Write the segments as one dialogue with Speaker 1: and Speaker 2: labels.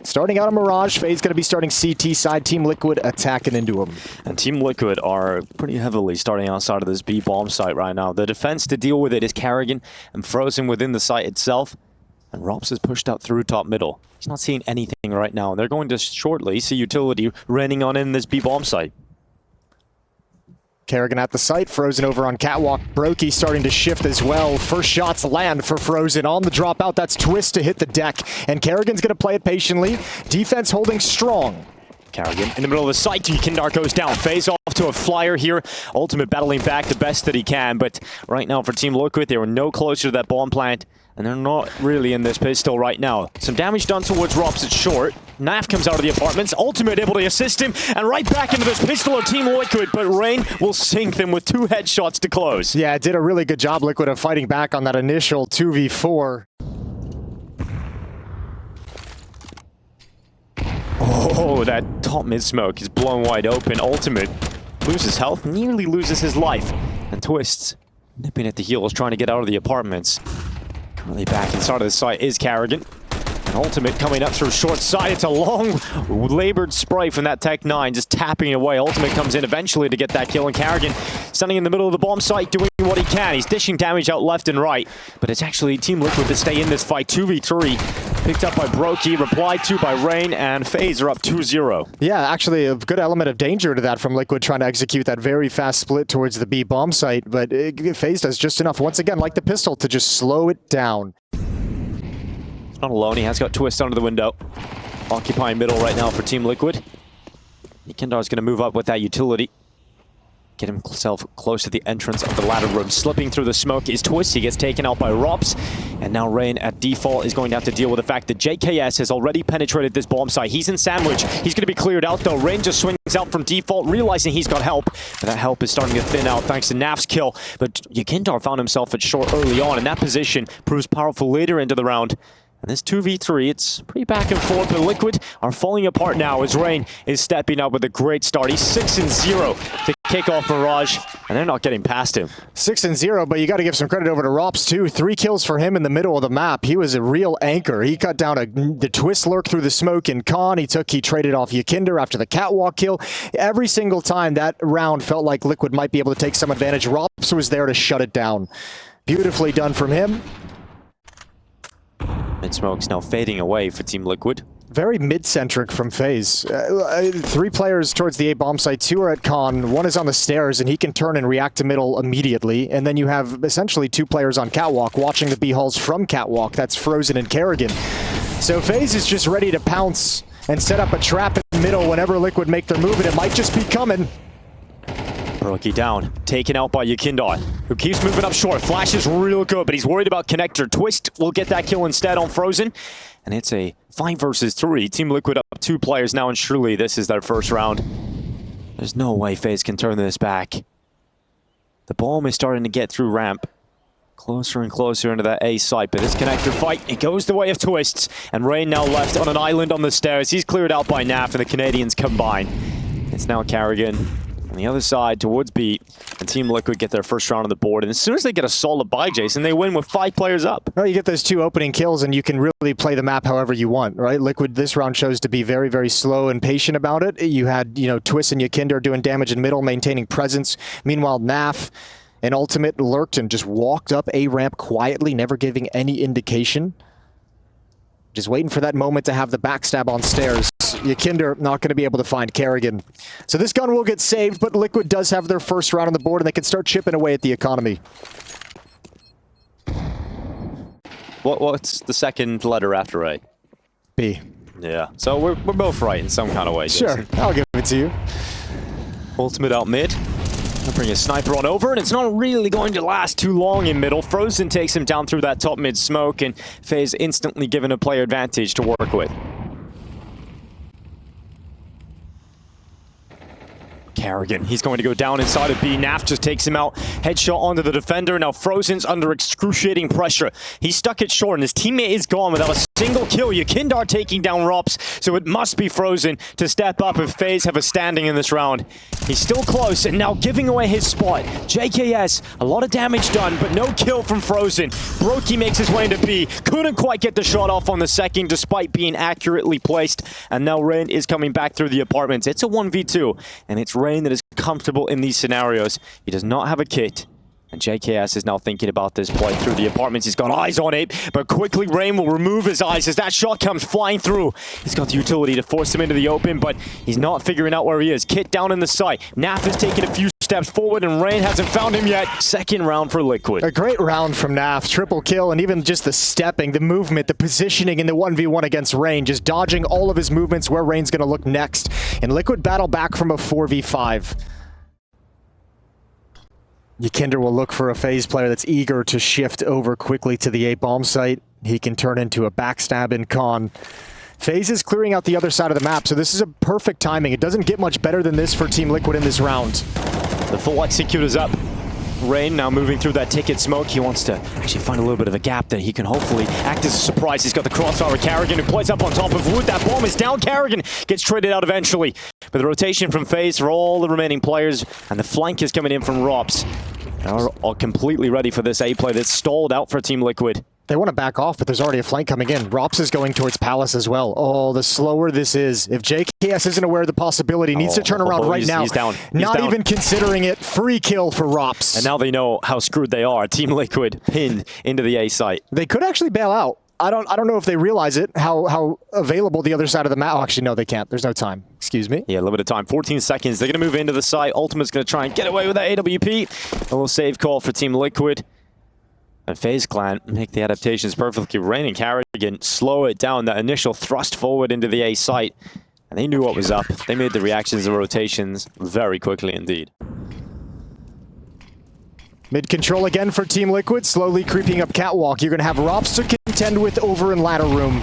Speaker 1: Starting out on Mirage, FaZe going to be starting CT side. Team Liquid attacking into him.
Speaker 2: And Team Liquid are pretty heavily starting outside of this B bomb site right now. The defense to deal with it is Karrigan and Frozen within the site itself. And Rops is pushed out through top middle. He's not seeing anything right now. And they're going to shortly see utility raining on in this B bomb site.
Speaker 1: Karrigan at the site, Frozen over on catwalk. Brokey starting to shift as well. First shots land for Frozen on the dropout. That's Twist to hit the deck. And Karrigan's going to play it patiently. Defense holding strong.
Speaker 2: Karrigan in the middle of the site. Kindar goes down. FaZe off to a flyer here. Ultimate battling back the best that he can. But right now for Team Liquid, they were no closer to that bomb plant. And they're not really in this pistol right now. Some damage done towards Rops at short. Naf comes out of the apartments. Ultimate able to assist him. And right back into this pistol of Team Liquid. But Rain will sink them with 2 headshots to close.
Speaker 1: Yeah, did a really good job, Liquid, of fighting back on that initial 2v4.
Speaker 2: Oh, that top mid smoke is blown wide open. Ultimate loses health, nearly loses his life. And Twists nipping at the heels, trying to get out of the apartments. Currently back inside of the site is Karrigan. And Ultimate coming up through short side. It's a long, labored spray from that Tech 9, just tapping it away. Ultimate comes in eventually to get that kill, and Karrigan standing in the middle of the bomb site doing what he can. He's dishing damage out left and right, but it's actually Team Liquid that stay in this fight. 2v3, picked up by Brokey, replied to by Rain, and FaZe are up 2-0.
Speaker 1: Yeah, actually a good element of danger to that from Liquid trying to execute that very fast split towards the B bomb site, but FaZe does just enough, once again, like the pistol, to just slow it down.
Speaker 2: Not alone, he has got Twist under the window. Occupying middle right now for Team Liquid. Kindar's going to move up with that utility. Get himself close to the entrance of the ladder room. Slipping through the smoke is Twist. He gets taken out by Rops. And now Rain at default is going to have to deal with the fact that JKS has already penetrated this bomb site. He's in sandwich. He's going to be cleared out though. Rain just swings out from default, realizing he's got help. But that help is starting to thin out thanks to Naf's kill. But Kindar found himself at short early on, and that position proves powerful later into the round. And this 2v3, it's pretty back and forth, but Liquid are falling apart now as Rain is stepping up with a great start. He's 6-0 to kick off Mirage, and they're not getting past him.
Speaker 1: 6-0, but you got to give some credit over to Rops too. 3 kills for him in the middle of the map. He was a real anchor. He cut down the Twist lurk through the smoke in Con. He traded off Yekindar after the catwalk kill. Every single time that round felt like Liquid might be able to take some advantage, Rops was there to shut it down. Beautifully done from him.
Speaker 2: Mid-smoke's now fading away for Team Liquid.
Speaker 1: Very mid-centric from FaZe. 3 players towards the A bomb site, 2 are at Con, 1 is on the stairs, and he can turn and react to middle immediately. And then you have essentially 2 players on catwalk watching the B hulls from catwalk. That's Frozen and Karrigan. So FaZe is just ready to pounce and set up a trap in the middle whenever Liquid make their move, and it might just be coming.
Speaker 2: Brokey down, taken out by Yekindar, who keeps moving up short. Flash is real good, but he's worried about Connector. Twist will get that kill instead on Frozen. And it's a 5 versus 3. Team Liquid up 2 players now, and surely this is their first round. There's no way FaZe can turn this back. The bomb is starting to get through ramp. Closer and closer into that A site, but this Connector fight, it goes the way of Twists. And Rain now left on an island on the stairs. He's cleared out by Naf, and the Canadians combine. It's now Karrigan on the other side towards B, and Team Liquid get their first round on the board. And as soon as they get a solid buy, Jason, they win with 5 players up.
Speaker 1: Well, you get those 2 opening kills, and you can really play the map however you want, right? Liquid this round chose to be very, very slow and patient about it. You had, Twist and Yekindar doing damage in middle, maintaining presence. Meanwhile, Naf and Ultimate lurked and just walked up A ramp quietly, never giving any indication. Just waiting for that moment to have the backstab on stairs. Yekindar not going to be able to find Karrigan. So this gun will get saved, but Liquid does have their first round on the board, and they can start chipping away at the economy.
Speaker 2: What's the second letter after A?
Speaker 1: B.
Speaker 2: Yeah, so we're both right in some kind of way, Jason.
Speaker 1: Sure, I'll give it to you.
Speaker 2: Ultimate out mid. I'll bring a sniper on over, and it's not really going to last too long in middle. Frozen takes him down through that top mid smoke, and FaZe instantly given a player advantage to work with. Karrigan, he's going to go down inside of B. Naf just takes him out. Headshot onto the defender. Now Frozen's under excruciating pressure. He's stuck at short, and his teammate is gone without a single kill. Yakindar taking down Rops, so it must be Frozen to step up if FaZe have a standing in this round. He's still close and now giving away his spot. JKS, a lot of damage done, but no kill from Frozen. Brokey makes his way into B. Couldn't quite get the shot off on the second despite being accurately placed. And now Rain is coming back through the apartments. It's a 1v2, and it's Rain that is comfortable in these scenarios. He does not have a kit. And JKS is now thinking about this play through the apartments. He's got eyes on it, but quickly Rain will remove his eyes as that shot comes flying through. He's got the utility to force him into the open, but he's not figuring out where he is. Kit down in the site. Naf is taking a few steps forward, and Rain hasn't found him yet. Second round for Liquid.
Speaker 1: A great round from Naf. Triple kill, and even just the stepping, the movement, the positioning in the 1v1 against Rain, just dodging all of his movements where Rain's going to look next. And Liquid battle back from a 4v5. Yakinder will look for a FaZe player that's eager to shift over quickly to the A bomb site. He can turn into a backstab in Con. FaZe is clearing out the other side of the map, so this is a perfect timing. It doesn't get much better than this for Team Liquid in this round.
Speaker 2: The full execute is up. Rain now moving through that ticket smoke. He wants to actually find a little bit of a gap that he can hopefully act as a surprise. He's got the crossfire with Carrigan, who plays up on top of Wood. That bomb is down. Carrigan gets traded out eventually. But the rotation from FaZe for all the remaining players, and the flank is coming in from Rops. They're all completely ready for this A play that's stalled out for Team Liquid.
Speaker 1: They want to back off, but there's already a flank coming in. Rops is going towards Palace as well. Oh, the slower this is. If JKS isn't aware of the possibility, needs to turn around right now.
Speaker 2: He's down.
Speaker 1: Not even considering it. Free kill for Rops.
Speaker 2: And now they know how screwed they are. Team Liquid pinned into the A site.
Speaker 1: They could actually bail out. I don't know if they realize it, how available the other side of the map. Oh, actually, no, they can't. There's no time. Excuse me.
Speaker 2: Yeah, a little bit of time. 14 seconds. They're going to move into the site. Ultimate's going to try and get away with that AWP. A little save call for Team Liquid. And FaZe Clan make the adaptations perfectly. Rain and Carrigan slow it down. That initial thrust forward into the A site. And they knew what was up. They made the reactions and rotations very quickly indeed.
Speaker 1: Mid-control again for Team Liquid, slowly creeping up catwalk. You're going to have Rops to contend with over in ladder room.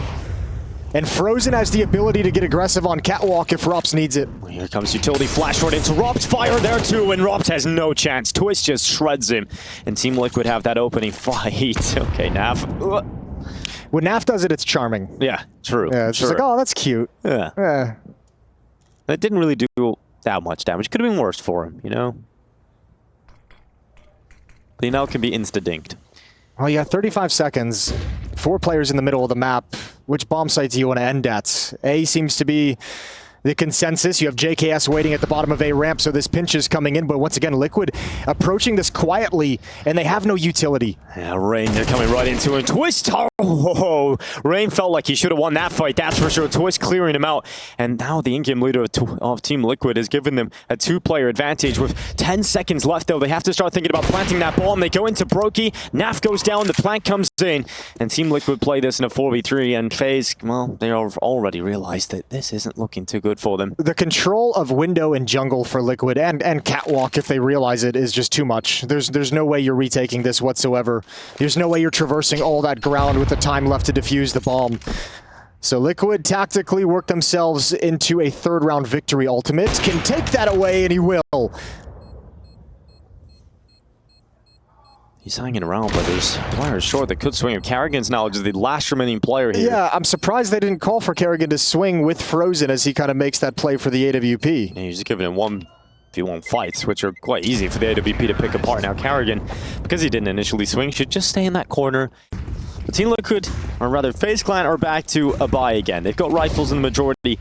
Speaker 1: And Frozen has the ability to get aggressive on catwalk if Rops needs it.
Speaker 2: Here comes utility flash right into Rops. Fire there too, and Rops has no chance. Twist just shreds him. And Team Liquid have that opening fight. Okay, Naf.
Speaker 1: When Naf does it, it's charming.
Speaker 2: Yeah, true.
Speaker 1: Yeah, it's just like, oh, that's cute.
Speaker 2: Yeah. That didn't really do that much damage. Could have been worse for him, you know? But he now can be insta-dinked.
Speaker 1: Well, you got 35 seconds. 4 players in the middle of the map. Which bomb sites do you want to end at? A seems to be the consensus. You have JKS waiting at the bottom of A ramp, so this pinch is coming in. But once again, Liquid approaching this quietly, and they have no utility. Yeah,
Speaker 2: Rain, they're coming right into him. Twist! Oh, Rain felt like he should have won that fight, that's for sure. Twist clearing him out. And now the in-game leader of Team Liquid has given them a 2-player advantage. With 10 seconds left, though, they have to start thinking about planting that bomb. They go into Brokey. Naf goes down. The plant comes in. And Team Liquid play this in a 4v3. And FaZe, well, they have already realized that this isn't looking too good for them.
Speaker 1: The control of window and jungle for Liquid and catwalk, if they realize it, is just too much. There's no way you're retaking this whatsoever. There's no way you're traversing all that ground with the time left to defuse the bomb. So Liquid tactically work themselves into a 3rd round victory. Ultimate can take that away, and he will.
Speaker 2: He's hanging around, but there's players short that could swing him. Carrigan's now just the last remaining player here.
Speaker 1: Yeah, I'm surprised they didn't call for Carrigan to swing with Frozen as he kind of makes that play for the AWP.
Speaker 2: Yeah, he's just giving him 1v1 fights, which are quite easy for the AWP to pick apart. Now Carrigan, because he didn't initially swing, should just stay in that corner. The Team Liquid, or rather FaZe Clan, are back to a buy again. They've got rifles in the majority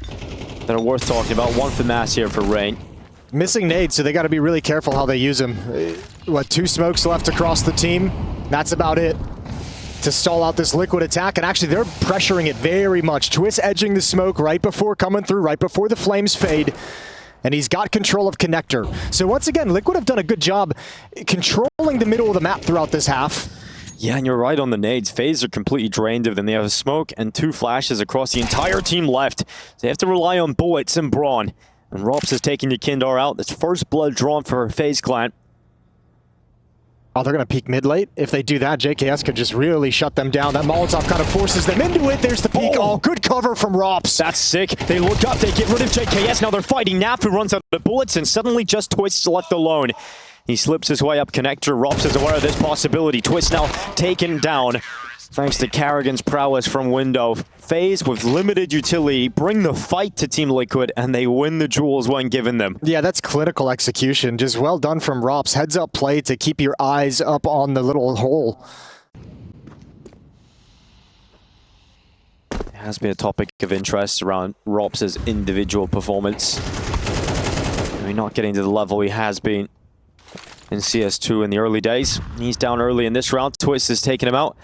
Speaker 2: that are worth talking about. 1 for mass here for Rain.
Speaker 1: Missing nades, so they got to be really careful how they use them. What, 2 smokes left across the team? That's about it to stall out this Liquid attack. And actually, they're pressuring it very much. Twist edging the smoke right before coming through, right before the flames fade. And he's got control of connector. So once again, Liquid have done a good job controlling the middle of the map throughout this half.
Speaker 2: Yeah, and you're right on the nades. FaZe are completely drained of them. They have a smoke and 2 flashes across the entire team left. So they have to rely on bullets and brawn. And Rops is taking Yakindar out. That's first blood drawn for FaZe Clan.
Speaker 1: Oh, they're going to peek mid-late. If they do that, JKS could just really shut them down. That Molotov kind of forces them into it. There's the peek. Oh, good cover from Rops.
Speaker 2: That's sick. They look up. They get rid of JKS. Now they're fighting Naf, who runs out of bullets, and suddenly just Twist's left alone. He slips his way up connector. Rops is aware of this possibility. Twist now taken down. Thanks to Carrigan's prowess from window, FaZe with limited utility bring the fight to Team Liquid, and they win the duels when given them.
Speaker 1: Yeah, that's clinical execution. Just well done from Rops. Heads up play to keep your eyes up on the little hole.
Speaker 2: It has been a topic of interest around Rops' individual performance. I mean, not getting to the level he has been in CS2 in the early days. He's down early in this round. Twist has taken him out.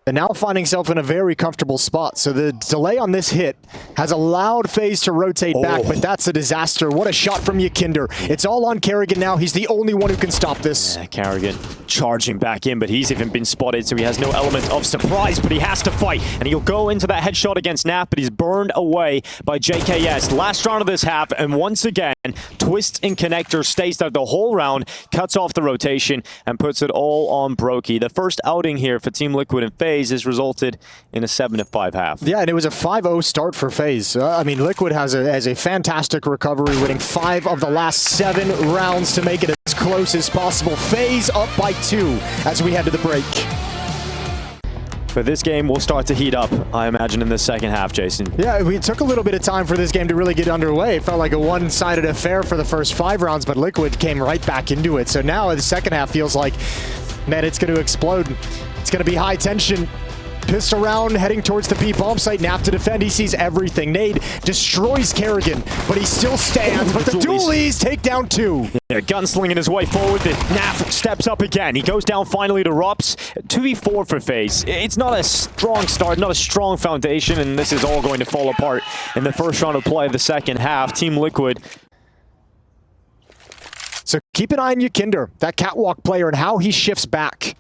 Speaker 1: And now finding himself in a very comfortable spot. So the delay on this hit has allowed FaZe to rotate back, but that's a disaster. What a shot from Yakinder. It's all on Carrigan now. He's the only one who can stop this.
Speaker 2: Yeah, Carrigan charging back in, but he's even been spotted, so he has no element of surprise, but he has to fight. And he'll go into that headshot against Naf, but he's burned away by JKS. Last round of this half, and once again, Twist in connector stays there the whole round, cuts off the rotation, and puts it all on Brokey. The first outing here for Team Liquid and FaZe has resulted in a 7-5 half.
Speaker 1: Yeah, and it was a 5-0 start for FaZe. I mean, Liquid has a fantastic recovery, winning 5 of the last 7 rounds to make it as close as possible. FaZe up by 2 as we head to the break.
Speaker 2: But this game will start to heat up, I imagine, in the second half, Jason.
Speaker 1: Yeah, it took a little bit of time for this game to really get underway. It felt like a one-sided affair for the first 5 rounds, but Liquid came right back into it. So now the second half feels like, man, it's going to explode. It's going to be high tension. Pistol round heading towards the B bomb site. Naf to defend. He sees everything. Nade destroys Carrigan, but he still stands. But the dualies take down 2.
Speaker 2: Yeah, gunslinging his way forward. The Naf steps up again. He goes down finally to Rops. 2v4 for FaZe. It's not a strong start, not a strong foundation, and this is all going to fall apart in the first round of play of the second half. Team Liquid.
Speaker 1: So keep an eye on Yakinder, that catwalk player, and how he shifts back.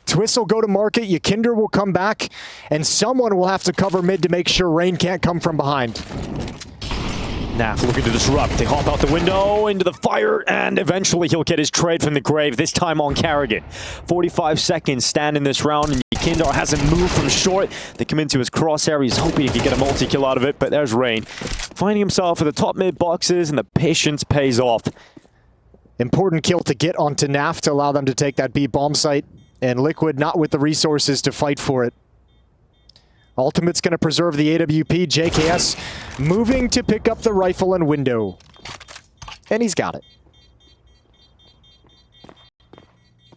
Speaker 1: Twist will go to market, Yakinder will come back, and someone will have to cover mid to make sure Rain can't come from behind.
Speaker 2: Naf looking to disrupt. They hop out the window into the fire, and eventually he'll get his trade from the grave, this time on Carrigan. 45 seconds stand in this round, and Yakinder hasn't moved from short. They come into his crosshair. He's hoping he can get a multi-kill out of it, but there's Rain. Finding himself at the top mid boxes, and the patience pays off.
Speaker 1: Important kill to get onto Naf to allow them to take that B bomb site. And Liquid not with the resources to fight for it. Ultimate's going to preserve the AWP. JKS moving to pick up the rifle and window. And he's got it.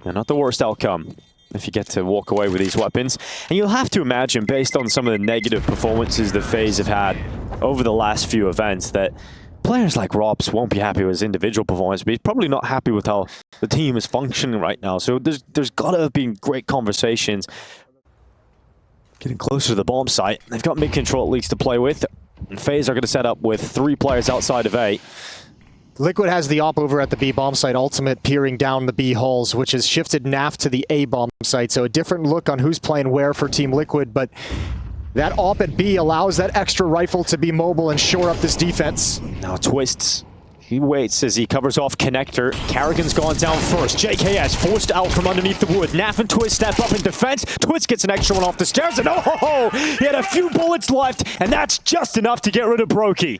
Speaker 2: Yeah, not the worst outcome if you get to walk away with these weapons. And you'll have to imagine, based on some of the negative performances the FaZe have had over the last few events, that players like Rops won't be happy with his individual performance, but he's probably not happy with how the team is functioning right now. So there's got to have been great conversations. Getting closer to the bomb site. They've got mid-control at least to play with. And FaZe are going to set up with 3 players outside of A.
Speaker 1: Liquid has the op over at the B bomb site, Ultimate peering down the B halls, which has shifted Naf to the A bomb site. So a different look on who's playing where for Team Liquid, but that op at B allows that extra rifle to be mobile and shore up this defense.
Speaker 2: Now Twists. He waits as he covers off connector. Carrigan's gone down first. JKS forced out from underneath the wood. Naf and Twist step up in defense. Twist gets an extra one off the stairs, and oh, he had a few bullets left, and that's just enough to get rid of Brokey.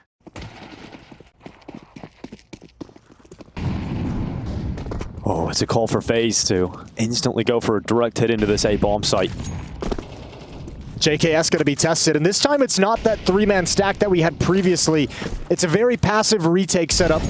Speaker 2: Oh, it's a call for FaZe to instantly go for a direct hit into this A bomb site.
Speaker 1: JKS going to be tested, and this time it's not that 3-man stack that we had previously. It's a very passive retake setup.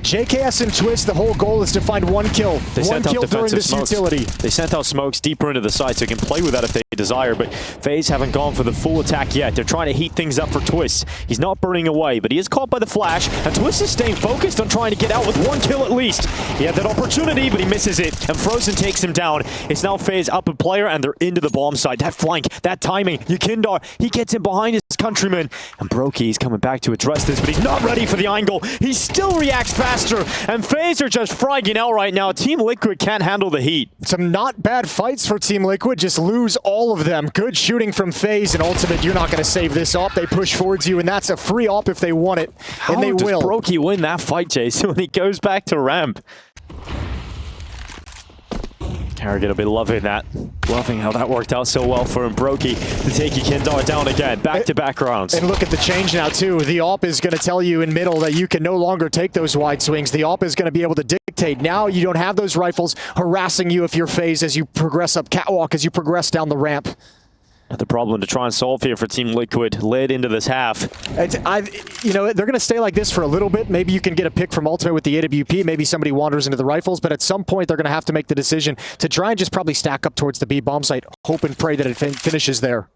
Speaker 1: JKS and Twist, the whole goal is to find 1 kill. One kill during this utility.
Speaker 2: They sent out smokes deeper into the site, so they can play with that if they desire, but FaZe haven't gone for the full attack yet. They're trying to heat things up for Twist. He's not burning away, but he is caught by the flash, and Twist is staying focused on trying to get out with 1 kill at least. He had that opportunity, but he misses it, and Frozen takes him down. It's now FaZe up a player, and they're into the bomb site. That flank, that timing, Yakinder, he gets in behind his countryman, and Brokey's coming back to address this, but he's not ready for the angle. He still reacts faster, and FaZe are just fragging out right now. Team Liquid can't handle the heat.
Speaker 1: Some not bad fights for Team Liquid, just lose all of them. Good shooting from FaZe, and Ultimate, you're not going to save this op. They push towards you, and that's a free op if they want it, and they will.
Speaker 2: How does Brokey win that fight, Jason, when he goes back to ramp? Carrigan will be loving that. Loving how that worked out so well for him. Brokey to take Yakinder down again. Back-to-back rounds.
Speaker 1: And look at the change now, too. The op is going to tell you in middle that you can no longer take those wide swings. The op is going to be able to dictate dictate. Now you don't have those rifles harassing you if you're FaZe as you progress up catwalk, as you progress down the ramp.
Speaker 2: The problem to try and solve here for Team Liquid led into this half.
Speaker 1: You know, they're going to stay like this for a little bit. Maybe you can get a pick from Ultimate with the AWP. Maybe somebody wanders into the rifles, but at some point they're going to have to make the decision to try and just probably stack up towards the B bomb site, hope and pray that it finishes there.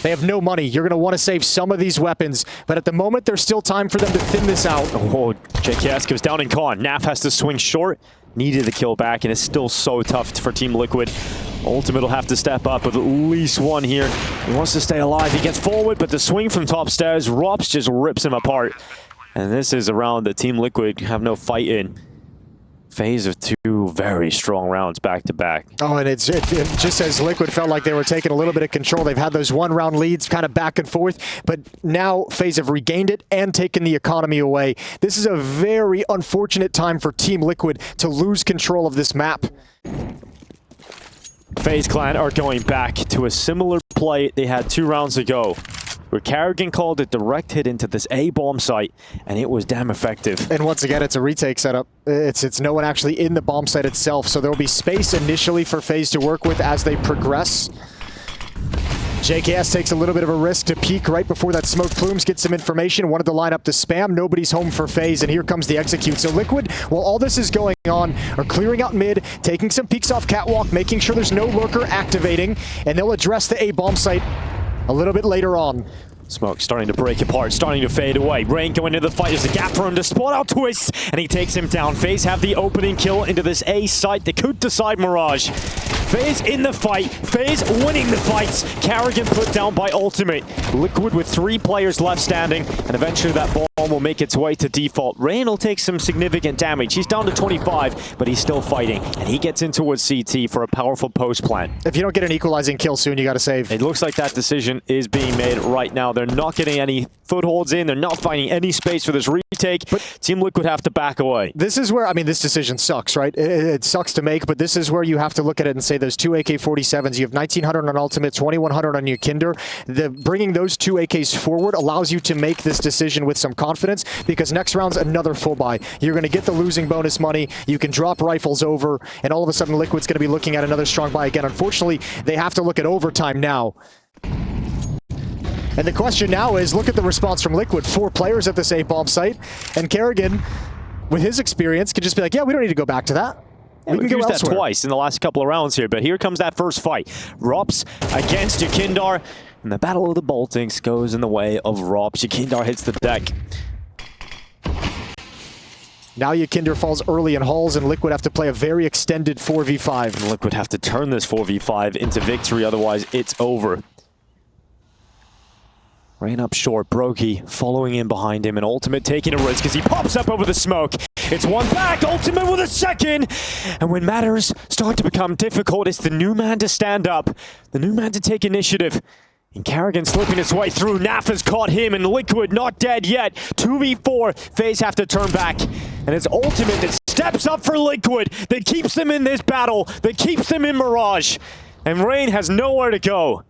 Speaker 1: They have no money. You're going to want to save some of these weapons, but at the moment there's still time for them to thin this out.
Speaker 2: Oh, JKS goes down in con. Naf has to swing short. Needed the kill back, and it's still so tough for Team Liquid. Ultimate will have to step up with at least one here. He wants to stay alive. He gets forward, but the swing from top stairs, Rops just rips him apart. And this is a round that Team Liquid have no fight in. FaZe of two very strong rounds back-to-back.
Speaker 1: Oh, and it just as Liquid felt like they were taking a little bit of control. They've had those one-round leads kind of back and forth, but now FaZe have regained it and taken the economy away. This is a very unfortunate time for Team Liquid to lose control of this map.
Speaker 2: FaZe Clan are going back to a similar play they had 2 rounds ago, where Carrigan called a direct hit into this A bomb site, and it was damn effective.
Speaker 1: And once again, it's a retake setup. It's no one actually in the bomb site itself, so there will be space initially for FaZe to work with as they progress. JKS takes a little bit of a risk to peek right before that smoke plumes, get some information, wanted to line up the spam. Nobody's home for FaZe, and here comes the execute. So Liquid, while all this is going on, are clearing out mid, taking some peeks off catwalk, making sure there's no lurker activating, and they'll address the A bomb site a little bit later on.
Speaker 2: Smoke starting to break apart, starting to fade away. Rain going into the fight. There's a gap for him to spot out Twist, and he takes him down. FaZe have the opening kill into this A site. They could decide Mirage. FaZe in the fight. FaZe winning the fights. Carrigan put down by Ultimate. Liquid with 3 players left standing, and eventually that bomb will make its way to default. Rain will take some significant damage. He's down to 25, but he's still fighting, and he gets in towards CT for a powerful post plant.
Speaker 1: If you don't get an equalizing kill soon, you got to save.
Speaker 2: It looks like that decision is being made right now. They're not getting any footholds in. They're not finding any space for this retake. But Team Liquid have to back away.
Speaker 1: This is where, I mean, this decision sucks, right? It sucks to make, but this is where you have to look at it and say those 2 AK-47s, you have 1900 on Ultimate, 2100 on your Kinder. Bringing those 2 AKs forward allows you to make this decision with some confidence, because next round's another full buy. You're going to get the losing bonus money. You can drop rifles over, and all of a sudden Liquid's going to be looking at another strong buy again. Unfortunately, they have to look at overtime now. And the question now is, look at the response from Liquid. 4 players at this A bomb site, and Carrigan, with his experience, could just be like, yeah, we don't need to go back to that.
Speaker 2: We can use that twice in the last couple of rounds here, but here comes that first fight. Rops against Yakindar, and the Battle of the Baltics goes in the way of Rops. Yakindar hits the deck.
Speaker 1: Now Yakinder falls early in halls, and Liquid have to play a very extended 4v5.
Speaker 2: And Liquid have to turn this 4v5 into victory, otherwise it's over. Rain up short, Brokey following in behind him, and Ultimate taking a risk as he pops up over the smoke. It's one back, Ultimate with a second! And when matters start to become difficult, it's the new man to stand up, the new man to take initiative. And Carrigan slipping his way through. Naf has caught him, and Liquid not dead yet. 2v4, FaZe have to turn back. And it's Ultimate that steps up for Liquid, that keeps them in this battle, that keeps them in Mirage. And Rain has nowhere to go.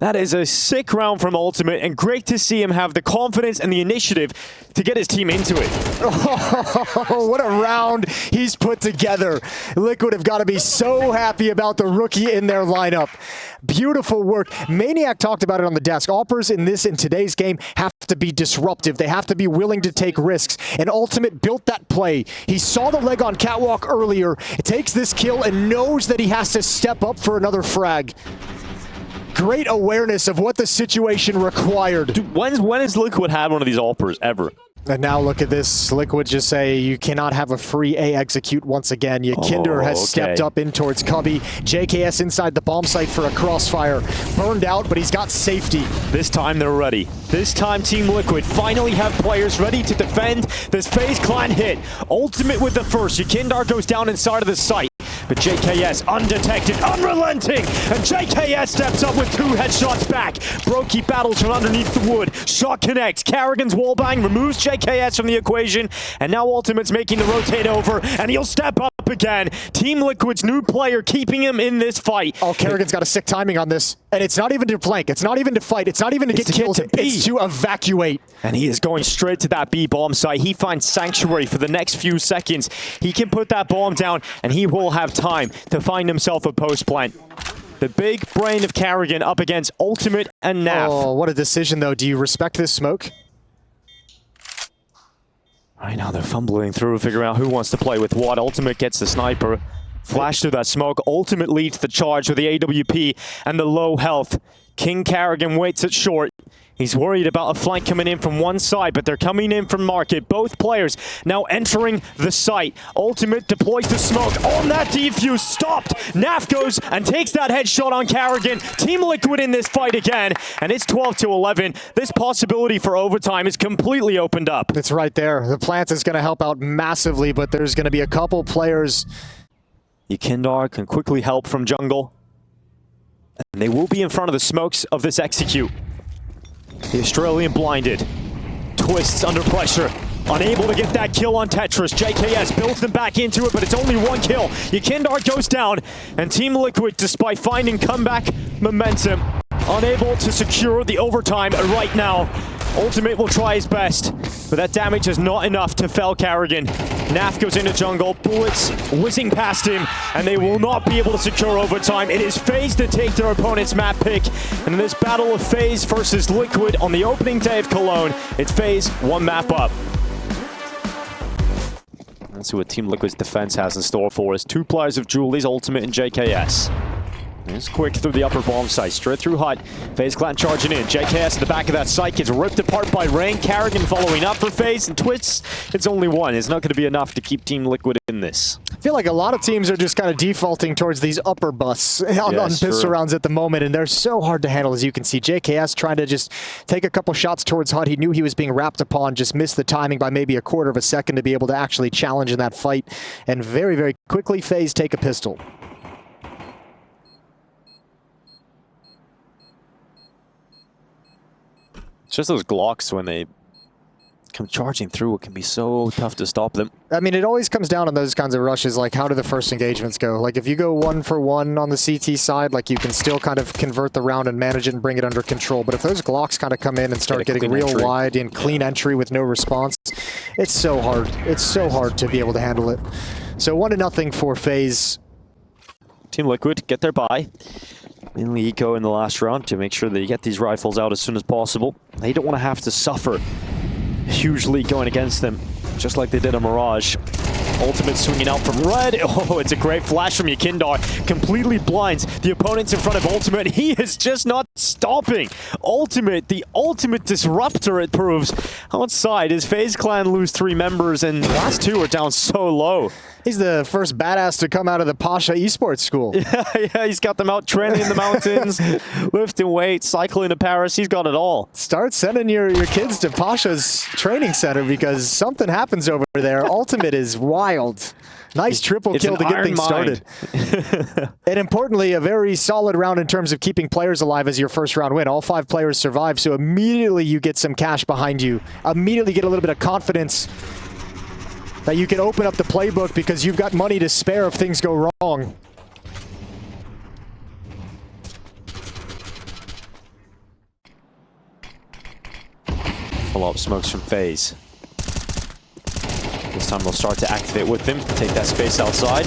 Speaker 2: That is a sick round from Ultimate, and great to see him have the confidence and the initiative to get his team into it.
Speaker 1: Oh, what a round he's put together. Liquid have got to be so happy about the rookie in their lineup. Beautiful work. Maniac talked about it on the desk. Alpers in today's game have to be disruptive. They have to be willing to take risks. And Ultimate built that play. He saw the leg on catwalk earlier. It takes this kill and knows that he has to step up for another frag. Great awareness of what the situation required.
Speaker 2: Dude, when has Liquid had one of these Alpers ever?
Speaker 1: And now look at this. Liquid just say you cannot have a free A execute once again. Yakinder has stepped up in towards Cubby. JKS inside the bomb site for a crossfire. Burned out, but he's got safety.
Speaker 2: This time they're ready. This time Team Liquid finally have players ready to defend this FaZe Clan hit. Ultimate with the first. Yakindar goes down inside of the site. But JKS undetected, unrelenting, and JKS steps up with 2 headshots back. Brokey battles from underneath the wood. Shot connects. Carrigan's wallbang removes JKS from the equation, and now Ultimate's making the rotate over, and he'll step up again. Team Liquid's new player keeping him in this fight.
Speaker 1: Oh, Carrigan's got a sick timing on this. And it's not even to flank. It's not even to fight. It's not even to get kills. It's to evacuate.
Speaker 2: And he is going straight to that B bomb site. He finds sanctuary for the next few seconds. He can put that bomb down, and he will have time to find himself a post plant. The big brain of Carrigan up against Ultimate and Naf.
Speaker 1: Oh, what a decision, though. Do you respect this smoke?
Speaker 2: Right now they're fumbling through, figuring out who wants to play with what. Ultimate gets the sniper. Flash through that smoke. Ultimate leads the charge with the AWP and the low health. King Carrigan waits at short. He's worried about a flank coming in from one side, but they're coming in from market. Both players now entering the site. Ultimate deploys the smoke on that defuse. Stopped. Naf goes and takes that headshot on Carrigan. Team Liquid in this fight again, and it's 12-11. This possibility for overtime is completely opened up.
Speaker 1: It's right there. The plant is going to help out massively, but there's going to be a couple players.
Speaker 2: Yakindar can quickly help from jungle. And they will be in front of the smokes of this execute. The Australian blinded. Twists under pressure. Unable to get that kill on Tetris. JKS builds them back into it, but it's only 1 kill. Yakindar goes down, and Team Liquid, despite finding comeback momentum, unable to secure the overtime right now. Ultimate will try his best, but that damage is not enough to fell Carrigan. Naf goes into jungle, bullets whizzing past him, and they will not be able to secure overtime. It is FaZe to take their opponent's map pick, and in this battle of FaZe versus Liquid on the opening day of Cologne, it's FaZe 1 map up. Let's see what Team Liquid's defense has in store for us. 2 players of Julie's, Ultimate and JKS. It's quick through the upper bomb site, straight through hut. FaZe Clan charging in. JKS at the back of that site gets ripped apart by Rain. Carrigan following up for FaZe, and Twists. It's only 1. It's not going to be enough to keep Team Liquid in this.
Speaker 1: I feel like a lot of teams are just kind of defaulting towards these upper busts on pistol rounds at the moment, and they're so hard to handle, as you can see. JKS trying to just take a couple shots towards hut. He knew he was being wrapped upon, just missed the timing by maybe a quarter of a second to be able to actually challenge in that fight. And very, very quickly, FaZe take a pistol.
Speaker 2: It's just those Glocks, when they come charging through, it can be so tough to stop them.
Speaker 1: I mean, it always comes down on those kinds of rushes, like how do the first engagements go? Like if you go 1 for 1 on the CT side, like you can still kind of convert the round and manage it and bring it under control. But if those Glocks kind of come in and start getting real wide and clean entry with no response, it's so hard. It's so hard to be able to handle it. So 1-0 for FaZe.
Speaker 2: Team Liquid get their bye. Mainly eco in the last round to make sure they get these rifles out as soon as possible. They don't want to have to suffer a huge lead going against them, just like they did on Mirage. Ultimate swinging out from red. Oh, it's a great flash from Yakindar. Completely blinds the opponents in front of Ultimate. He is just not stopping. Ultimate, the ultimate disruptor, it proves. Outside, his FaZe clan lose 3 members, and the last 2 are down so low.
Speaker 1: He's the first badass to come out of the Pasha esports school.
Speaker 2: Yeah, he's got them out training in the mountains, lifting weights, cycling to Paris. He's got it all.
Speaker 1: Start sending your kids to Pasha's training center, because something happens over there. Ultimate is wild. Nice triple kill to get things started. And importantly, a very solid round in terms of keeping players alive as your first round win. All 5 players survive, so immediately you get some cash behind you. Immediately get a little bit of confidence that you can open up the playbook because you've got money to spare if things go wrong.
Speaker 2: Follow-up smokes from FaZe. This time they'll start to activate with him, take that space outside.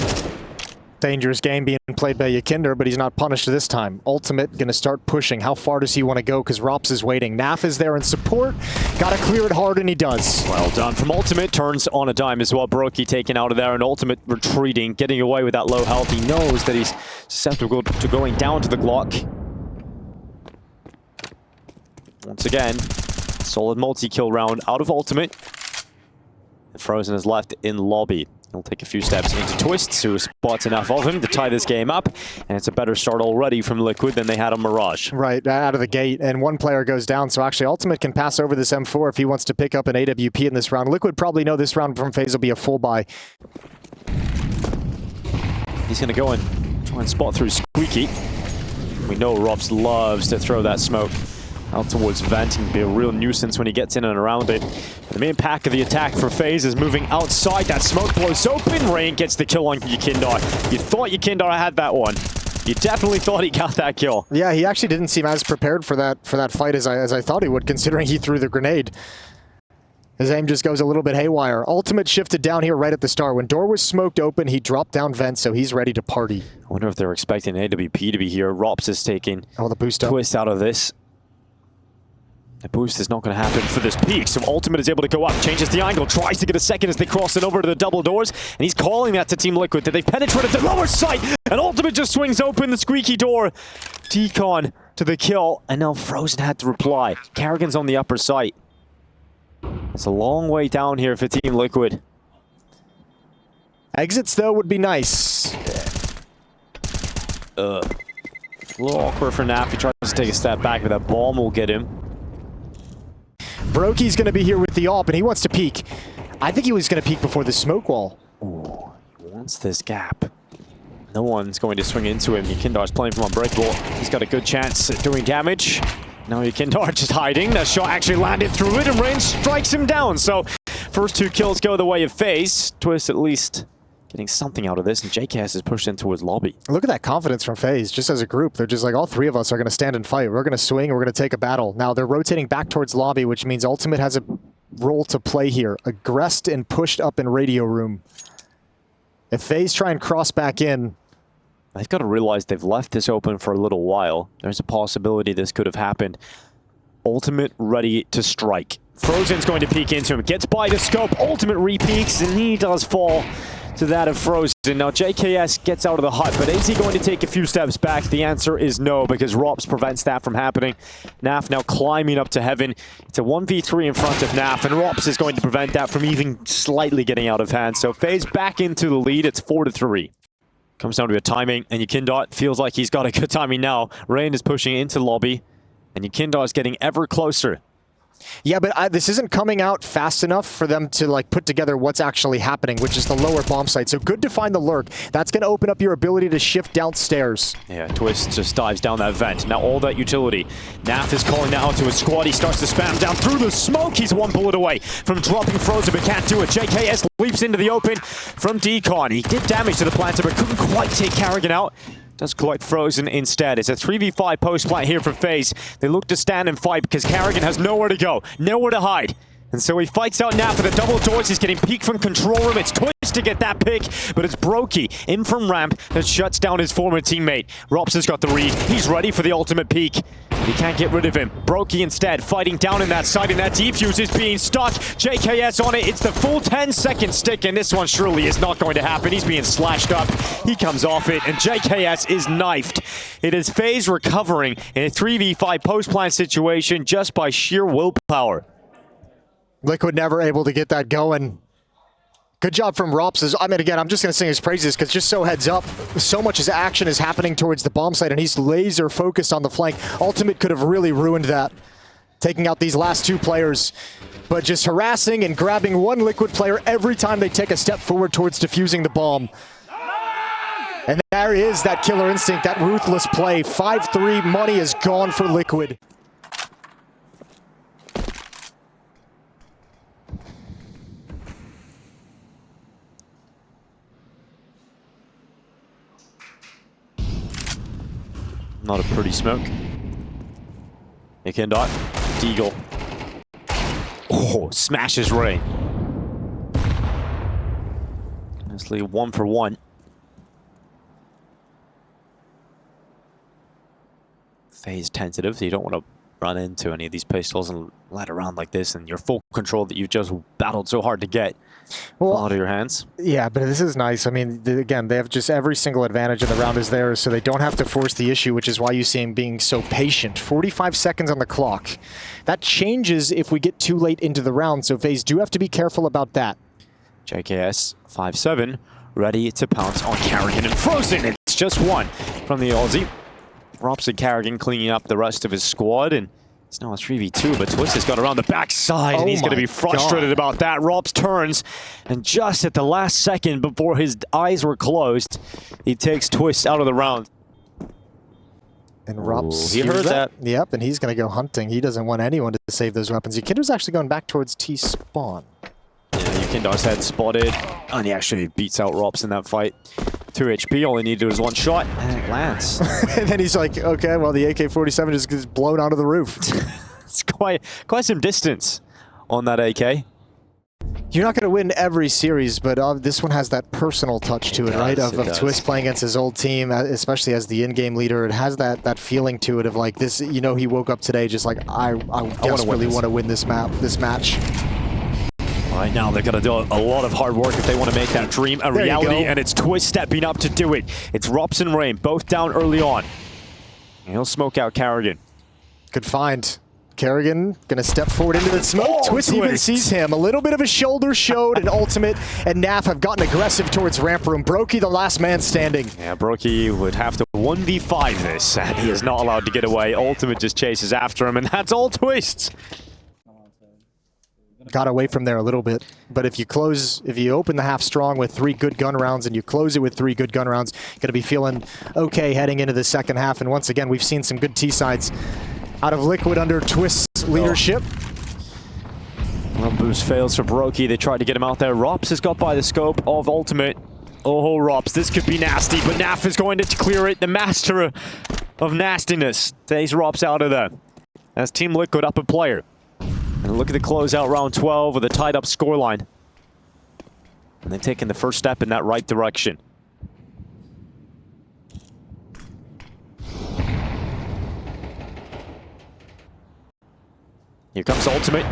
Speaker 1: Dangerous game being played by Yakindar, but he's not punished this time. Ultimate going to start pushing. How far does he want to go? Because Rops is waiting. Naf is there in support. Got to clear it hard, and he does.
Speaker 2: Well done from Ultimate. Turns on a dime as well. Brokey taken out of there, and Ultimate retreating, getting away with that low health. He knows that he's susceptible to going down to the Glock. Once again, solid multi-kill round out of Ultimate. Frozen is left in lobby. He'll take a few steps into Twists, who spots enough of him to tie this game up. And it's a better start already from Liquid than they had on Mirage.
Speaker 1: Right, out of the gate. And 1 player goes down. So actually, Ultimate can pass over this M4 if he wants to pick up an AWP in this round. Liquid probably know this round from FaZe will be a full buy.
Speaker 2: He's going to go and try and spot through Squeaky. We know Robs loves to throw that smoke out towards vent and be a real nuisance when he gets in and around it. The main pack of the attack for FaZe is moving outside. That smoke blows open. Rain gets the kill on Yekindar. You thought Yekindar had that one. You definitely thought he got that kill.
Speaker 1: Yeah, he actually didn't seem as prepared for that fight as I thought he would, considering he threw the grenade. His aim just goes a little bit haywire. Ultimate shifted down here right at the start. When door was smoked open, he dropped down vent, so he's ready to party.
Speaker 2: I wonder if they're expecting AWP to be here. Rops is taking
Speaker 1: the boost up.
Speaker 2: Twist out of this. The boost is not going to happen for this peak, so Ultimate is able to go up, changes the angle, tries to get a second as they cross it over to the double doors, and he's calling that to Team Liquid, that they've penetrated the lower site, and Ultimate just swings open the squeaky door. Decon to the kill, and now Frozen had to reply. Carrigan's on the upper site. It's a long way down here for Team Liquid.
Speaker 1: Exits, though, would be nice.
Speaker 2: A little awkward for Naf. He tries to take a step back, but that bomb will get him.
Speaker 1: Brokey's going to be here with the AWP, and he wants to peek. I think he was going to peek before the smoke wall.
Speaker 2: Ooh, he wants this gap. No one's going to swing into him. Yekindar's playing from unbreakable. He's got a good chance at doing damage. Now Yekindar just hiding. That shot actually landed through it, and Rain strikes him down. So first two kills go the way of FaZe. Twist at least getting something out of this, and JKS is pushed in towards lobby.
Speaker 1: Look at that confidence from FaZe, just as a group. They're just like, all three of us are going to stand and fight. We're going to swing, and we're going to take a battle. Now, they're rotating back towards lobby, which means Ultimate has a role to play here. Aggressed and pushed up in radio room. If FaZe try and cross back in...
Speaker 2: They've got to realize they've left this open for a little while. There's a possibility this could have happened. Ultimate ready to strike. Frozen's going to peek into him. Gets by the scope. Ultimate re-peeks, and he does fall to that of Frozen. Now JKS gets out of the hut, but is he going to take a few steps back? The answer is no, because Rops prevents that from happening. Naf now climbing up to heaven. It's a 1v3 in front of Naf, and Rops is going to prevent that from even slightly getting out of hand. So FaZe back into the lead. It's 4-3. Comes down to a timing, and Yekindar feels like he's got a good timing now. Rain is pushing into lobby, and Yekindar is getting ever closer.
Speaker 1: Yeah, but this isn't coming out fast enough for them to like put together what's actually happening, which is the lower bomb site. So good to find the lurk. That's going to open up your ability to shift downstairs.
Speaker 2: Yeah, Twist just dives down that vent. Now all that utility. Naf is calling that out to his squad. He starts to spam down through the smoke. He's one bullet away from dropping Frozen, but can't do it. JKS leaps into the open from Decon. He did damage to the planter, but couldn't quite take Carrigan out. Does collect Frozen instead. It's a 3v5 post-plant here for FaZe. They look to stand and fight because Carrigan has nowhere to go, nowhere to hide. And so he fights out now for the double doors. He's getting peeked from control room. It's Twist to get that pick, but it's Brokey in from ramp that shuts down his former teammate. Rops has got the read. He's ready for the ultimate peek. But he can't get rid of him. Brokey instead fighting down in that side, and that defuse is being stuck. JKS on it. It's the full 10-second stick, and this one surely is not going to happen. He's being slashed up. He comes off it, and JKS is knifed. It is FaZe recovering in a 3v5 post-plant situation just by sheer willpower.
Speaker 1: Liquid never able to get that going. Good job from Rops. I mean, again, I'm just going to sing his praises because just so heads up, so much as action is happening towards the bomb site, and he's laser focused on the flank. Ultimate could have really ruined that, taking out these last two players. But just harassing and grabbing one Liquid player every time they take a step forward towards defusing the bomb. And there is that killer instinct, that ruthless play. 5-3, money is gone for Liquid.
Speaker 2: Not a pretty smoke. Yekindar, Deagle. Oh, smashes Rain. Nicely 1 for 1. FaZe tentative, so you don't want to run into any of these pistols and let around like this, and your full control that you've just battled so hard to get out of your hands.
Speaker 1: Yeah, but this is nice. I mean, again, they have just every single advantage in the round is theirs, so they don't have to force the issue, which is why you see him being so patient. 45 seconds on the clock. That changes if we get too late into the round, so FaZe do have to be careful about that.
Speaker 2: JKS 5-7, ready to pounce on Carrigan and Frozen. It's just one from the Aussie. Rops and Carrigan cleaning up the rest of his squad, and It's now a 3v2, but Twist has got around the backside, and he's going to be frustrated about that. Robs turns, and just at the last second before his eyes were closed, he takes Twist out of the round.
Speaker 1: And Robs,
Speaker 2: he heard that.
Speaker 1: Yep, and he's going to go hunting. He doesn't want anyone to save those weapons. Kinder's actually going back towards T-spawn.
Speaker 2: Yeah, Yukindar's head spotted, and he actually beats out Robs in that fight. 2 HP, all he needed was one shot, and it lands.
Speaker 1: And then he's like, okay, well, the AK-47 just gets blown out of the roof.
Speaker 2: It's quite some distance on that AK.
Speaker 1: You're not going to win every series, but this one has that personal touch to it, right? Of Twist playing against his old team, especially as the in-game leader. It has that feeling to it of like this, you know, he woke up today just like, I desperately want to win this match.
Speaker 2: Right now, they're going to do a lot of hard work if they want to make that dream a reality, and it's Twist stepping up to do it. It's Rops and Rain, both down early on. And he'll smoke out Carrigan.
Speaker 1: Good find. Carrigan going to step forward into the smoke. Twist even sees him. A little bit of a shoulder showed, and Ultimate and Naf have gotten aggressive towards ramp room. Brokey, the last man standing.
Speaker 2: Yeah, Brokey would have to 1v5 this, and he is not allowed to get away. Ultimate just chases after him, and that's all Twist.
Speaker 1: Got away from there a little bit, but if you open the half strong with 3 good gun rounds and you close it with 3 good gun rounds, going to be feeling okay heading into the second half. And once again, we've seen some good T-sides out of Liquid under Twist's leadership.
Speaker 2: One boost fails for Brokey. They tried to get him out there. Rops has got by the scope of Ultimate. Oh, Rops, this could be nasty, but Naf is going to clear it. The master of nastiness takes Rops out of there. That's Team Liquid up a player. And look at the closeout round 12 with a tied-up scoreline. And they've taken the first step in that right direction. Here comes Ultimate.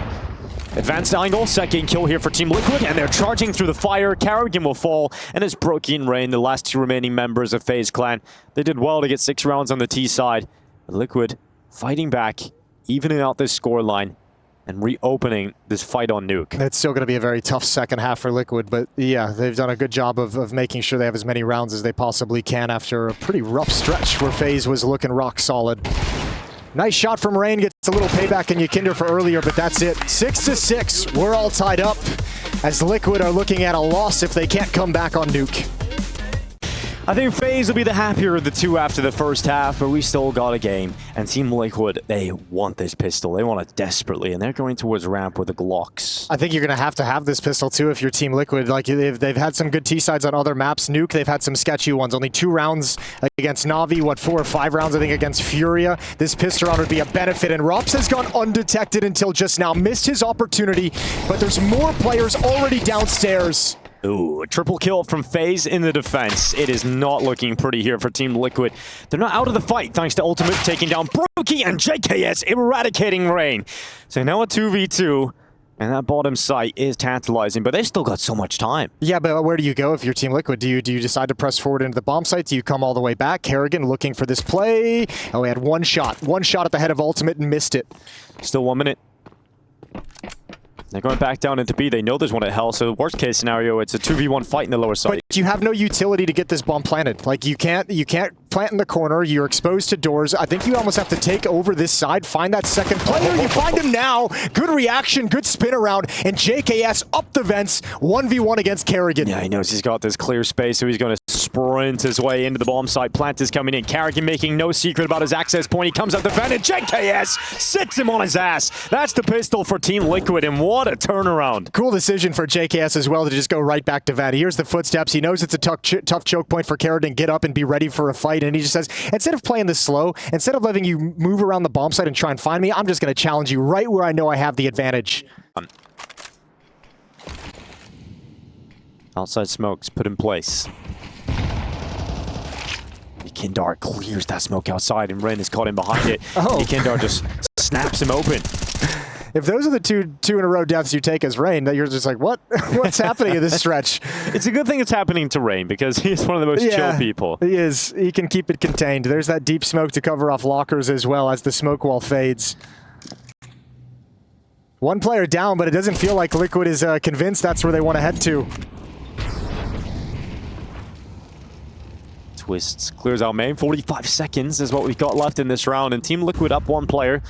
Speaker 2: Advanced angle, second kill here for Team Liquid, and they're charging through the fire. Carrigan will fall, and it's Brokey and Rain, the last 2 remaining members of FaZe Clan. They did well to get 6 rounds on the T side. Liquid fighting back, evening out this scoreline, and reopening this fight on Nuke.
Speaker 1: It's still going to be a very tough second half for Liquid, but yeah, they've done a good job of making sure they have as many rounds as they possibly can after a pretty rough stretch where FaZe was looking rock solid. Nice shot from Rain, gets a little payback in Yukinder for earlier, but that's it. 6-6, we're all tied up as Liquid are looking at a loss if they can't come back on Nuke.
Speaker 2: I think FaZe will be the happier of the 2 after the first half, but we still got a game. And Team Liquid, they want this pistol. They want it desperately, and they're going towards ramp with the Glocks.
Speaker 1: I think you're going to have this pistol too if you're Team Liquid. Like they've had some good T-sides on other maps. Nuke, they've had some sketchy ones. Only 2 rounds against Na'Vi, 4 or 5 rounds I think against Furia. This pistol round would be a benefit, and Rops has gone undetected until just now. Missed his opportunity, but there's more players already downstairs.
Speaker 2: Ooh, a triple kill from FaZe in the defense. It is not looking pretty here for Team Liquid. They're not out of the fight thanks to Ultimate taking down Brokey and JKS eradicating Rain. So now a 2v2, and that bottom site is tantalizing, but they've still got so much time.
Speaker 1: Yeah, but where do you go if you're Team Liquid? Do you decide to press forward into the bomb site? Do you come all the way back? Carrigan looking for this play. Oh, he had one shot at the head of Ultimate and missed it.
Speaker 2: Still 1 minute. They're going back down into B. They know there's one at Hell, so worst case scenario, it's a 2v1 fight in the lower side.
Speaker 1: But you have no utility to get this bomb planted. Like you can't plant in the corner. You're exposed to doors. I think you almost have to take over this side, find that second player. You find him now. Good reaction, good spin around, and JKS up the vents, 1v1 against Carrigan.
Speaker 2: Yeah, he knows he's got this clear space, so he's going to sprint his way into the bomb site. Plant is coming in. Carrigan making no secret about his access point. He comes up the vent, and JKS sits him on his ass. That's the pistol for Team Liquid, and what a turnaround.
Speaker 1: Cool decision for JKS as well to just go right back to vent. He hears the footsteps. He knows it's a tough choke point for Carrigan. Get up and be ready for a fight. And he just says, instead of playing this slow, instead of letting you move around the bomb site and try and find me, I'm just going to challenge you right where I know I have the advantage.
Speaker 2: Outside smokes put in place. Nikindar clears that smoke outside, and Ren is caught in behind it. Nikindar just snaps him open.
Speaker 1: If those are the two in a row deaths you take as Rain, that you're just like, what? What's happening in this stretch?
Speaker 2: It's a good thing it's happening to Rain because he's one of the most chill people.
Speaker 1: He is. He can keep it contained. There's that deep smoke to cover off lockers as well as the smoke wall fades. One player down, but it doesn't feel like Liquid is convinced that's where they want to head to.
Speaker 2: Twists clears out main. 45 seconds is what we've got left in this round, and Team Liquid up 1 player.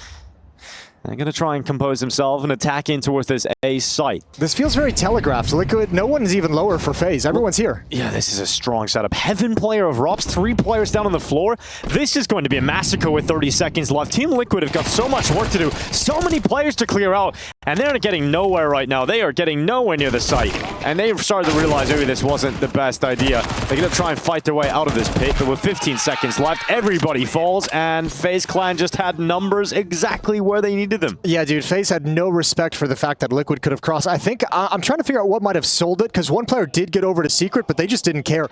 Speaker 2: They're going to try and compose themselves and attack in towards this A site.
Speaker 1: This feels very telegraphed. Liquid, no one's even lower for FaZe. Everyone's here.
Speaker 2: Yeah, this is a strong setup. Heaven player of Rops, 3 players down on the floor. This is going to be a massacre with 30 seconds left. Team Liquid have got so much work to do. So many players to clear out. And they're getting nowhere right now. They are getting nowhere near the site. And they've started to realize maybe this wasn't the best idea. They're going to try and fight their way out of this pit. But with 15 seconds left, everybody falls. And FaZe Clan just had numbers exactly where they needed them.
Speaker 1: Yeah, dude, FaZe had no respect for the fact that Liquid could have crossed. I think, I'm trying to figure out what might have sold it, because one player did get over to Secret, but they just didn't care.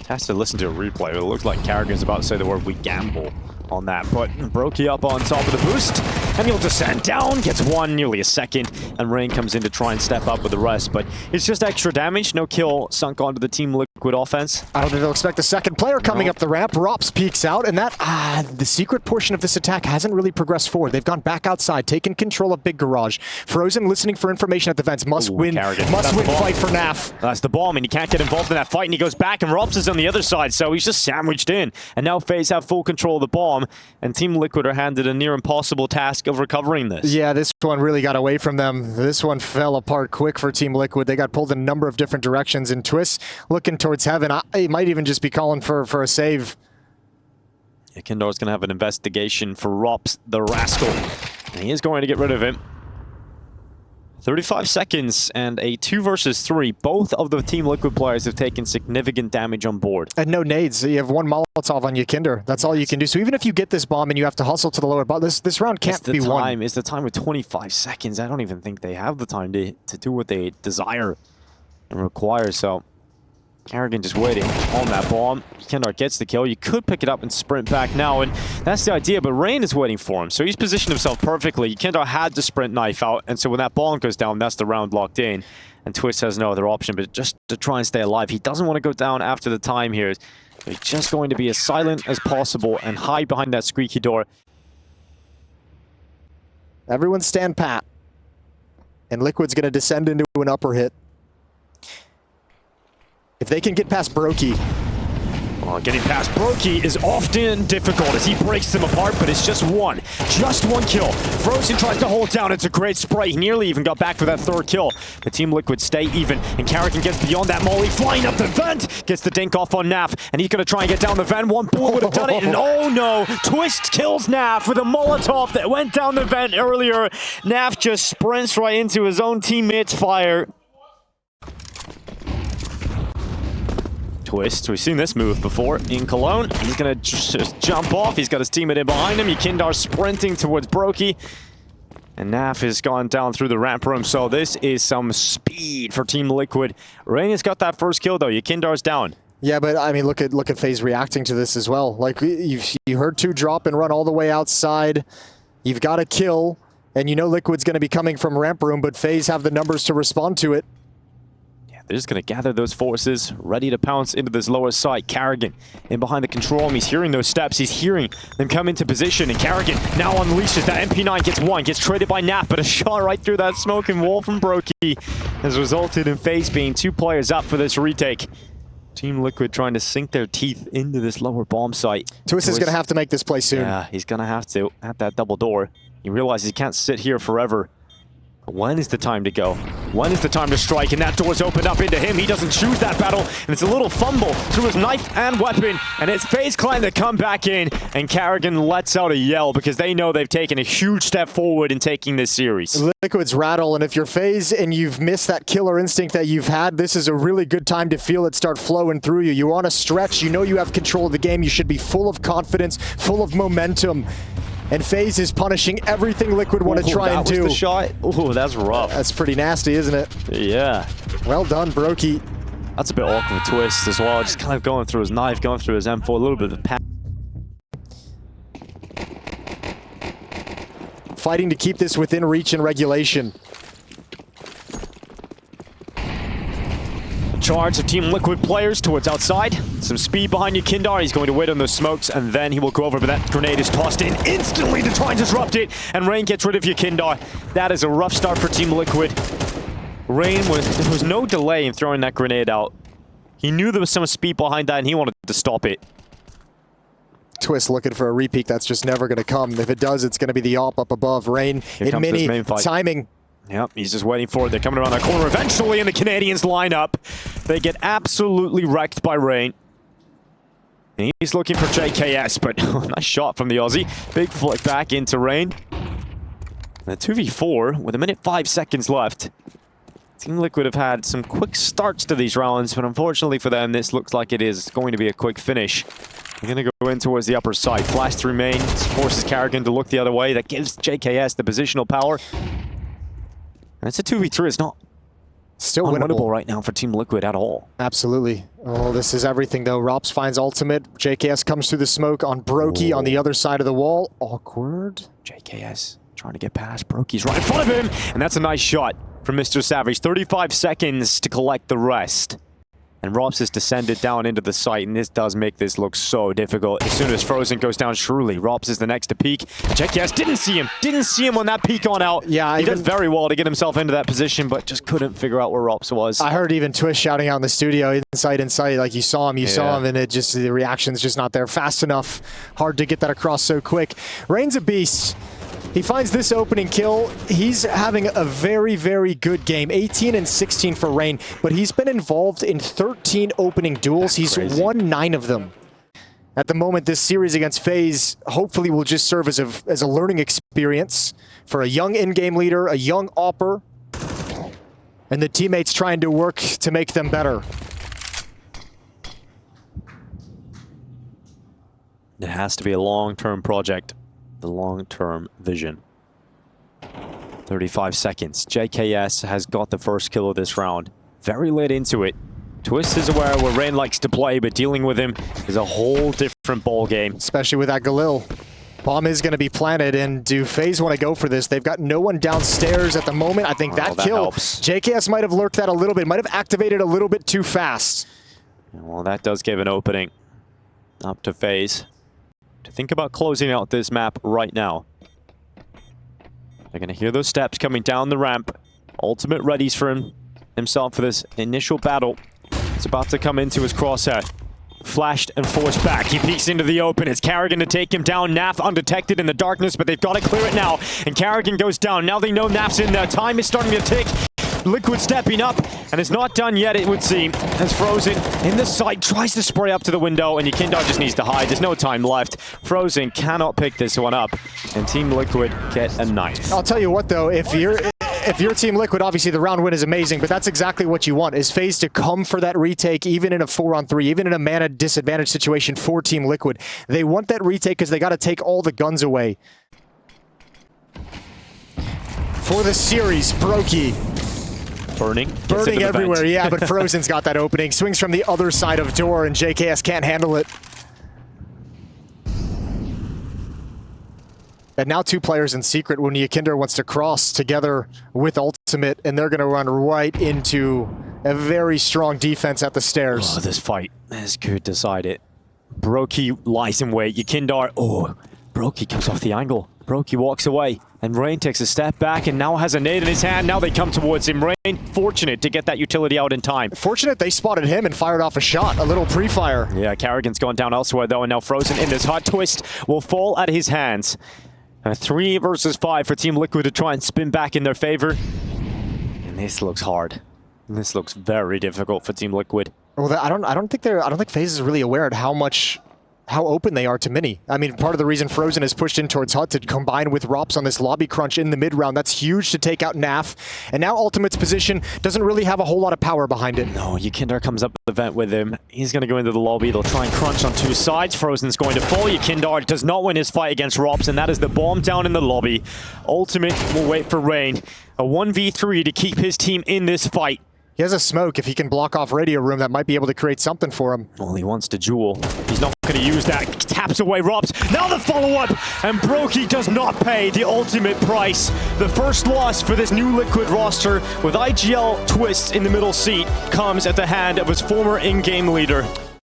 Speaker 2: Has to listen to a replay. It looks like Carrigan's about to say the word "we gamble" on that. But Brokey up on top of the boost, and he'll descend down, gets one, nearly a second, and Rain comes in to try and step up with the rest. But it's just extra damage. No kill sunk onto the Team Liquid offense.
Speaker 1: I don't think they'll expect the second player coming up the ramp. Rops peeks out, and that, the secret portion of this attack hasn't really progressed forward. They've gone back outside, taken control of Big Garage. Frozen listening for information at the vents. Must win fight for NAF.
Speaker 2: That's the bomb, and he can't get involved in that fight, and he goes back, and Rops is on the other side, so he's just sandwiched in. And now FaZe have full control of the bomb, and Team Liquid are handed a near impossible task of recovering this.
Speaker 1: Yeah, this one really got away from them. This one fell apart quick for Team Liquid. They got pulled in a number of different directions, and Twist looking towards Heaven. He might even just be calling for a save.
Speaker 2: Yeah, Kindar's going to have an investigation for Rops, the rascal. And he is going to get rid of him. 35 seconds and a 2 versus 3. Both of the Team Liquid players have taken significant damage on board.
Speaker 1: And no nades. You have one Molotov on you, Kinder. That's all you can do. So even if you get this bomb and you have to hustle to the lower bottom, this round can't be won.
Speaker 2: It's the time with 25 seconds. I don't even think they have the time to do what they desire and require. So Carrigan just waiting on that bomb. Kendar gets the kill. You could pick it up and sprint back now, and that's the idea, but Rain is waiting for him, so he's positioned himself perfectly. Kendar had to sprint knife out, and so when that bomb goes down, that's the round locked in, and Twist has no other option but just to try and stay alive. He doesn't want to go down after the time here. He's just going to be as silent as possible and hide behind that squeaky door.
Speaker 1: Everyone stand pat, and Liquid's going to descend into an upper hit. If they can get past Brokey.
Speaker 2: Well, getting past Brokey is often difficult as he breaks them apart, but it's just one kill. Frozen tries to hold down. It's a great spray. He nearly even got back for that 3rd kill. The Team Liquid stay even, and Carrigan gets beyond that molly, flying up the vent, gets the dink off on Naf, and he's going to try and get down the vent. One bullet would have done it, and oh no, Twist kills Naf with a Molotov that went down the vent earlier. Naf just sprints right into his own teammate's fire. Twist. We've seen this move before in Cologne. He's going to just jump off. He's got his teammate in behind him. Yakindar sprinting towards Brokey. And Naf has gone down through the ramp room. So this is some speed for Team Liquid. Rain has got that first kill, though. Yakindar's down.
Speaker 1: Yeah, but I mean, look at FaZe reacting to this as well. Like, you heard 2 drop and run all the way outside. You've got a kill, and you know Liquid's going to be coming from ramp room, but FaZe have the numbers to respond to it.
Speaker 2: They're just going to gather those forces, ready to pounce into this lower site. Carrigan in behind the control room. He's hearing those steps. He's hearing them come into position. And Carrigan now unleashes that MP9, gets one, gets traded by Nap, but a shot right through that smoking wall from Brokey has resulted in FaZe being 2 players up for this retake. Team Liquid trying to sink their teeth into this lower bomb site.
Speaker 1: Twist is going to have to make this play soon.
Speaker 2: Yeah, he's going to have to at that double door. He realizes he can't sit here forever. When is the time to go? When is the time to strike? And that door's opened up into him. He doesn't choose that battle, and it's a little fumble through his knife and weapon, and it's FaZe Clan that come back in, and Carrigan lets out a yell because they know they've taken a huge step forward in taking this series.
Speaker 1: Liquid's rattle, and if you're FaZe and you've missed that killer instinct that you've had, this is a really good time to feel it start flowing through you. You're on a stretch. You know you have control of the game. You should be full of confidence, full of momentum. And FaZe is punishing everything Liquid want to try and do.
Speaker 2: That was the shot. Ooh, that's rough.
Speaker 1: That's pretty nasty, isn't it?
Speaker 2: Yeah.
Speaker 1: Well done, Brokey.
Speaker 2: That's a bit awkward Twist as well. Just kind of going through his knife, going through his M4, a little bit of a
Speaker 1: Fighting to keep this within reach and regulation.
Speaker 2: Charge of Team Liquid players towards outside. Some speed behind Yakindar. He's going to wait on those smokes, and then he will go over, but that grenade is tossed in instantly to try and disrupt it, and Rain gets rid of Yakindar. That is a rough start for Team Liquid. Rain there was no delay in throwing that grenade out. He knew there was some speed behind that, and he wanted to stop it.
Speaker 1: Twist looking for a repeat that's just never going to come. If it does, it's going to be the op up above. Rain in mini timing.
Speaker 2: Yep, he's just waiting for it. They're coming around that corner eventually, and the Canadians line up. They get absolutely wrecked by Rain. And he's looking for JKS, but nice shot from the Aussie. Big flick back into Rain. And a 2v4 with 1:05 seconds left. Team Liquid have had some quick starts to these rounds, but unfortunately for them, this looks like it is going to be a quick finish. They're going to go in towards the upper side. Flash through main, forces Carrigan to look the other way. That gives JKS the positional power. And it's a 2v3. It's not
Speaker 1: still
Speaker 2: unwinnable right now for Team Liquid at all.
Speaker 1: Absolutely. Oh, this is everything, though. Rops finds ultimate. JKS comes through the smoke on Brokey on the other side of the wall. Awkward.
Speaker 2: JKS trying to get past. Brokey's right in front of him. And that's a nice shot from Mr. Savage. 35 seconds to collect the rest. And Rops has descended down into the site, and this does make this look so difficult. As soon as Frozen goes down, surely Rops is the next to peek. JKS didn't see him. Didn't see him on that peek on out.
Speaker 1: Yeah,
Speaker 2: he did very well to get himself into that position, but just couldn't figure out where Rops was.
Speaker 1: I heard even Twist shouting out in the studio, inside, like you saw him, and it just, the reaction's just not there fast enough. Hard to get that across so quick. Rain's a beast. He finds this opening kill. He's having a very, very good game. 18 and 16 for Rain, but he's been involved in 13 opening duels. He's won 9 of them. At the moment, this series against FaZe hopefully will just serve as a learning experience for a young in-game leader, a young opper, and the teammates trying to work to make them better.
Speaker 2: It has to be a long-term project. The long-term vision. 35 seconds. JKS has got the first kill of this round. Very late into it. Twist is aware where Rain likes to play, but dealing with him is a whole different ball game.
Speaker 1: Especially with that Galil. Bomb is going to be planted, and do FaZe want to go for this? They've got no one downstairs at the moment. I think that kill,
Speaker 2: helps.
Speaker 1: JKS might have lurked that a little bit, might have activated a little bit too fast.
Speaker 2: Well, that does give an opening up to FaZe to think about closing out this map right now. They're going to hear those steps coming down the ramp. Ultimate readies for himself for this initial battle. It's about to come into his crosshair. Flashed and forced back. He peeks into the open. It's Carrigan to take him down. Naf undetected in the darkness, but they've got to clear it now. And Carrigan goes down. Now they know Naf's in there. Time is starting to tick. Liquid stepping up, and it's not done yet, it would seem. As Frozen in the side tries to spray up to the window, and Yekindar just needs to hide. There's no time left. Frozen cannot pick this one up, and Team Liquid get a 9th.
Speaker 1: I'll tell you what, though, if you're Team Liquid, obviously the round win is amazing, but that's exactly what you want, is FaZe to come for that retake, even in a 4-on-3, even in a mana disadvantage situation for Team Liquid. They want that retake because they got to take all the guns away. For the series, Brokey. Burning everywhere, yeah, but Frozen's got that opening. Swings from the other side of door, and JKS can't handle it. And now 2 players in secret when Yekindar wants to cross together with ultimate, and they're going to run right into a very strong defense at the stairs.
Speaker 2: Oh, this fight is good to side it. Brokey lies in wait. Yekindar, Brokey comes off the angle. Brokey walks away, and Rain takes a step back and now has a nade in his hand. Now they come towards him. Rain, fortunate to get that utility out in time.
Speaker 1: Fortunate they spotted him and fired off a shot, a little pre-fire.
Speaker 2: Yeah, Carrigan's gone down elsewhere though, and now Frozen in this hot twist will fall at his hands. A 3 versus 5 for Team Liquid to try and spin back in their favor. And this looks hard. This looks very difficult for Team Liquid.
Speaker 1: Well, I don't think FaZe is really aware of how open they are to Mini. I mean, part of the reason Frozen is pushed in towards Hut to combine with Rops on this lobby crunch in the mid-round, that's huge to take out Naf. And now Ultimate's position doesn't really have a whole lot of power behind it.
Speaker 2: No, Yekindar comes up the vent with him. He's going to go into the lobby. They'll try and crunch on 2 sides. Frozen's going to fall. Yekindar does not win his fight against Rops, and that is the bomb down in the lobby. Ultimate will wait for Rain. A 1v3 to keep his team in this fight.
Speaker 1: He has a smoke. If he can block off Radio Room, that might be able to create something for him.
Speaker 2: Well, he wants to jewel. He's not going to use that. Taps away Rops. Now the follow-up, and Brokey does not pay the ultimate price. The first loss for this new Liquid roster with IGL Twist in the middle seat comes at the hand of his former in-game leader.